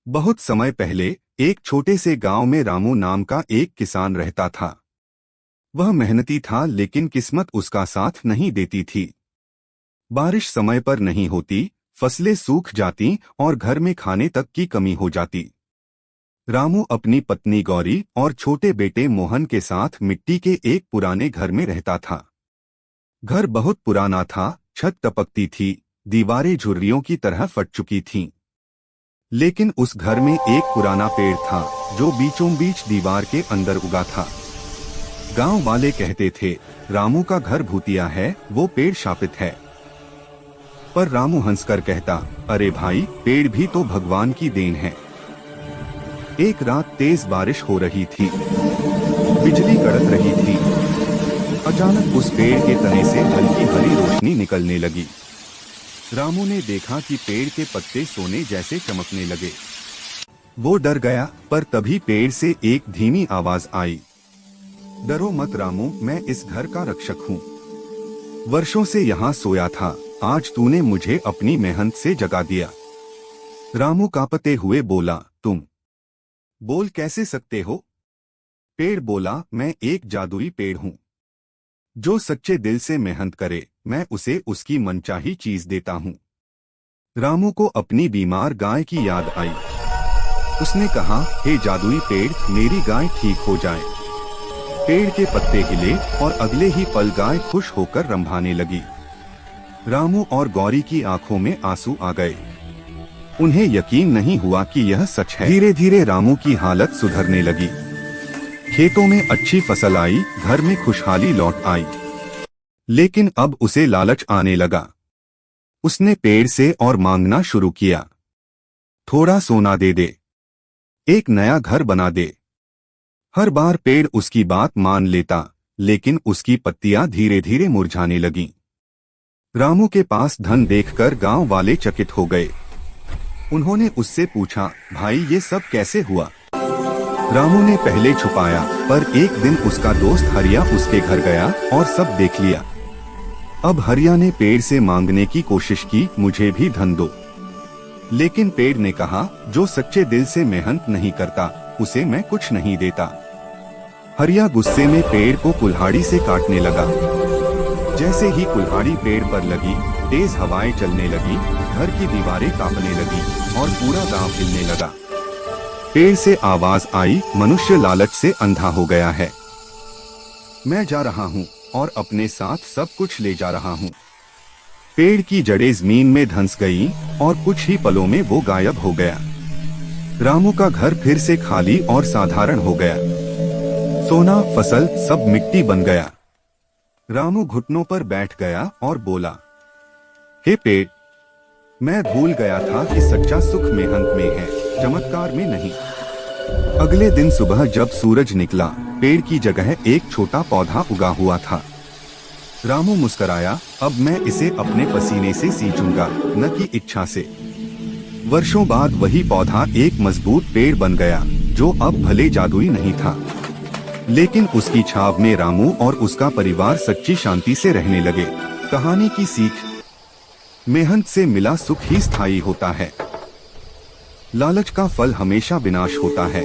बहुत समय पहले एक छोटे से गांव में रामू नाम का एक किसान रहता था। वह मेहनती था लेकिन किस्मत उसका साथ नहीं देती थी। बारिश समय पर नहीं होती, फसलें सूख जाती और घर में खाने तक की कमी हो जाती। रामू अपनी पत्नी गौरी और छोटे बेटे मोहन के साथ मिट्टी के एक पुराने घर में रहता था। घर बहुत पुराना था, छत टपकती थी, दीवारें झुर्रियों की तरह फट चुकी थीं। लेकिन उस घर में एक पुराना पेड़ था जो बीचों बीच दीवार के अंदर उगा था। गांव वाले कहते थे, रामू का घर भूतिया है, वो पेड़ शापित है। पर रामू हंसकर कहता, अरे भाई, पेड़ भी तो भगवान की देन है। एक रात तेज बारिश हो रही थी, बिजली कड़क रही थी। अचानक उस पेड़ के तने से हल्की हरी रोशनी निकलने लगी। रामू ने देखा कि पेड़ के पत्ते सोने जैसे चमकने लगे। वो डर गया, पर तभी पेड़ से एक धीमी आवाज आई, डरो मत रामू, मैं इस घर का रक्षक हूँ। वर्षों से यहाँ सोया था, आज तूने मुझे अपनी मेहनत से जगा दिया। रामू कांपते हुए बोला, तुम बोल कैसे सकते हो? पेड़ बोला, मैं एक जादुई पेड़ हूँ। जो सच्चे दिल से मेहनत करे, मैं उसे उसकी मनचाही चीज देता हूँ। रामू को अपनी बीमार गाय की याद आई। उसने कहा, हे जादुई पेड़, मेरी गाय ठीक हो जाए। पेड़ के पत्ते हिले और अगले ही पल गाय खुश होकर रंभाने लगी। रामू और गौरी की आंखों में आंसू आ गए। उन्हें यकीन नहीं हुआ कि यह सच है। धीरे धीरे रामू की हालत सुधरने लगी। खेतों में अच्छी फसल आई, घर में खुशहाली लौट आई। लेकिन अब उसे लालच आने लगा। उसने पेड़ से और मांगना शुरू किया, थोड़ा सोना दे दे, एक नया घर बना दे। हर बार पेड़ उसकी बात मान लेता, लेकिन उसकी पत्तियां धीरे धीरे मुरझाने लगीं। रामू के पास धन देखकर गांव वाले चकित हो गए। उन्होंने उससे पूछा, भाई ये सब कैसे हुआ? रामू ने पहले छुपाया, पर एक दिन उसका दोस्त हरिया उसके घर गया और सब देख लिया। अब हरिया ने पेड़ से मांगने की कोशिश की, मुझे भी धन दो। लेकिन पेड़ ने कहा, जो सच्चे दिल से मेहनत नहीं करता, उसे मैं कुछ नहीं देता। हरिया गुस्से में पेड़ को कुल्हाड़ी से काटने लगा। जैसे ही कुल्हाड़ी पेड़ पर लगी, तेज हवाएं चलने लगी, घर की दीवारें कांपने लगी और पूरा गांव हिलने लगा। पेड़ से आवाज आई, मनुष्य लालच से अंधा हो गया है। मैं जा रहा हूँ और अपने साथ सब कुछ ले जा रहा हूँ। पेड़ की जड़ें जमीन में धंस गईं और कुछ ही पलों में वो गायब हो गया। रामू का घर फिर से खाली और साधारण हो गया। सोना, फसल सब मिट्टी बन गया। रामू घुटनों पर बैठ गया और बोला, हे पेड़, मैं भूल गया था कि सच्चा सुख मेहनत में है, चमत्कार में नहीं। अगले दिन सुबह जब सूरज निकला, पेड़ की जगह एक छोटा पौधा उगा हुआ था। रामू मुस्कराया, अब मैं इसे अपने पसीने से सींचूंगा, न कि इच्छा से। वर्षों बाद वही पौधा एक मजबूत पेड़ बन गया, जो अब भले जादुई नहीं था, लेकिन उसकी छाव में रामू और उसका परिवार सच्ची शांति से रहने लगे। कहानी की सीख, मेहनत से मिला सुख ही स्थायी होता है। लालच का फल हमेशा विनाश होता है।